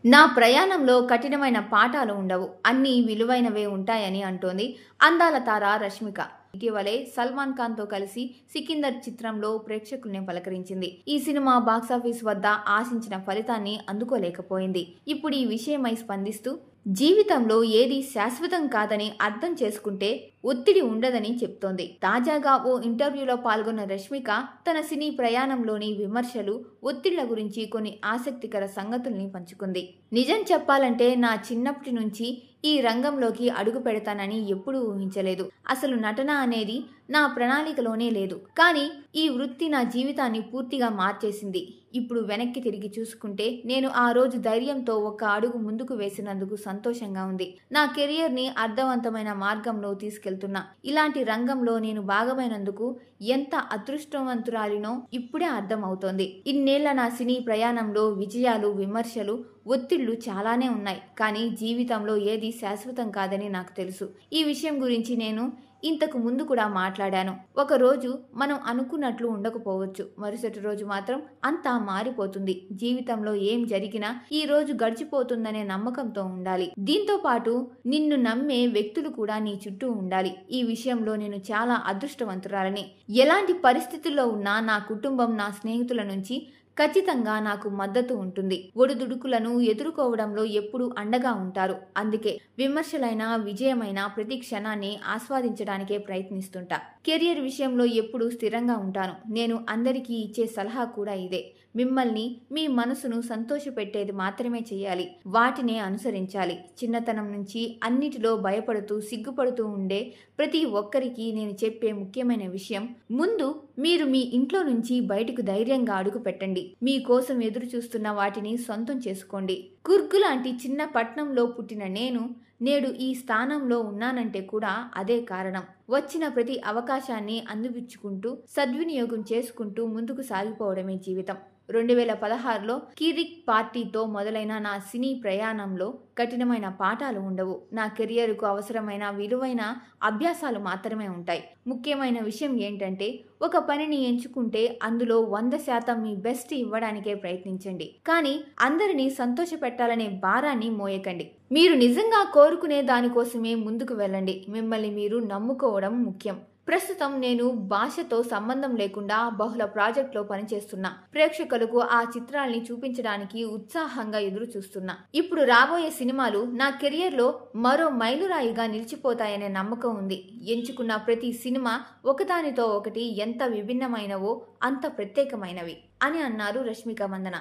నా ప్రయాణంలో కఠినమైన పాఠాలు ఉండవు. అన్నీ విలువైనవే ఉంటాయని అంటోంది అందాల తార రష్మిక. ఇటీవలే సల్మాన్ ఖాన్‌తో కలిసి 'సికిందర్' చిత్రంలో ప్రేక్షకుల్ని పలకరించింది. ఈ సినిమా బాక్సాఫీస్ వద్ద ఆశించిన ఫలితాన్ని అందుకోలేకపోయింది. ఇప్పుడు ఈ విషయమై స్పందిస్తూ, జీవితంలో ఏదీ శాశ్వతం కాదని అర్థం చేసుకుంటే ఒత్తిడి ఉండదని చెప్తోంది. తాజాగా ఓ ఇంటర్వ్యూలో పాల్గొన్న రష్మిక తన సినీ ప్రయాణంలోని విమర్శలు, ఒత్తిళ్ల గురించి కొన్ని ఆసక్తికర సంగతుల్ని పంచుకుంది. నిజం చెప్పాలంటే నా చిన్నప్పటి నుంచి ఈ రంగంలోకి అడుగు పెడతానని ఎప్పుడూ ఊహించలేదు. అసలు నటన అనేది నా ప్రణాళికలోనే లేదు. కానీ ఈ వృత్తి నా జీవితాన్ని పూర్తిగా మార్చేసింది. ఇప్పుడు వెనక్కి తిరిగి చూసుకుంటే నేను ఆ రోజు ధైర్యంతో ఒక్క అడుగు ముందుకు వేసినందుకు సంతోషంగా ఉంది. నా కెరియర్‌ని అర్థవంతమైన మార్గంలో తీసుకెళ్తున్నా. ఇలాంటి రంగంలో నేను భాగమైనందుకు ఎంత అదృష్టవంతురాలినో ఇప్పుడే అర్థం అవుతోంది. ఇన్నేళ్ల నా సినీ ప్రయాణంలో విజయాలు, విమర్శలు, ఒత్తిళ్లు చాలానే ఉన్నాయి. కానీ జీవితంలో ఏదీ శాశ్వతం కాదని నాకు తెలుసు. ఈ విషయం గురించి నేను ఇంతకు ముందు కూడా మాట్లాడాను. ఒక రోజు మనం అనుకున్నట్లు ఉండకపోవచ్చు. మరుసటి రోజు మాత్రం అంతా మారిపోతుంది. జీవితంలో ఏం జరిగినా ఈ రోజు గడిచిపోతుందనే నమ్మకంతో ఉండాలి. దీంతో పాటు నిన్ను నమ్మే వ్యక్తులు కూడా నీ చుట్టూ ఉండాలి. ఈ విషయంలో నేను చాలా అదృష్టవంతురాలని. ఎలాంటి పరిస్థితుల్లో ఉన్నా నా కుటుంబం, నా స్నేహితుల నుంచి ఖచ్చితంగా నాకు మద్దతు ఉంటుంది. ఒడిదుడుకులను ఎదుర్కోవడంలో ఎప్పుడూ అండగా ఉంటారు. అందుకే విమర్శలైనా, విజయమైనా ప్రతి క్షణాన్ని ఆస్వాదించడానికే ప్రయత్నిస్తుంటా. కెరియర్ విషయంలో ఎప్పుడూ స్థిరంగా ఉంటాను. నేను అందరికీ ఇచ్చే సలహా కూడా ఇదే. మిమ్మల్ని, మీ మనసును సంతోషపెట్టేది మాత్రమే చేయాలి. వాటినే అనుసరించాలి. చిన్నతనం నుంచి అన్నిటిలో భయపడుతూ, సిగ్గుపడుతూ ఉండే ప్రతి ఒక్కరికి నేను చెప్పే ముఖ్యమైన విషయం, ముందు మీరు మీ ఇంట్లో నుంచి బయటకు ధైర్యంగా అడుగు పెట్టండి. మీకోసం ఎదురు చూస్తున్న వాటిని సొంతం చేసుకోండి. కుర్గ్ లాంటి చిన్న పట్నంలో పుట్టిన నేను నేడు ఈ స్థానంలో ఉన్నానంటే కూడా అదే కారణం. వచ్చిన ప్రతి అవకాశాన్ని అందిపుచ్చుకుంటూ, సద్వినియోగం చేసుకుంటూ ముందుకు సాగిపోవడమే జీవితం. 2016లో కిరిక్ పార్టీతో మొదలైన నా సినీ ప్రయాణంలో కఠినమైన పాఠాలు ఉండవు. నా కెరియర్‌కు అవసరమైన విలువైన అభ్యాసాలు మాత్రమే ఉంటాయి. ముఖ్యమైన విషయం ఏంటంటే, ఒక పనిని ఎంచుకుంటే అందులో 100% మీ బెస్ట్ ఇవ్వడానికే ప్రయత్నించండి. కానీ అందరినీ సంతోషపెట్టాలనే భారాన్ని మోయకండి. మీరు నిజంగా కోరుకునే దానికోసమే ముందుకు వెళ్ళండి. మిమ్మల్ని మీరు నమ్ముకోవడం ముఖ్యం. ప్రస్తుతం నేను భాషతో సంబంధం లేకుండా బహుళ ప్రాజెక్టులో పనిచేస్తున్నా. ప్రేక్షకులకు ఆ చిత్రాల్ని చూపించడానికి ఉత్సాహంగా ఎదురు చూస్తున్నా. ఇప్పుడు రాబోయే సినిమాలు నా కెరియర్‌లో మరో మైలురాయిగా నిలిచిపోతాయనే నమ్మకం ఉంది. ఎంచుకున్న ప్రతి సినిమా ఒకదానితో ఒకటి ఎంత విభిన్నమైనవో అంత ప్రత్యేకమైనవి అని అన్నారు రష్మిక మందన.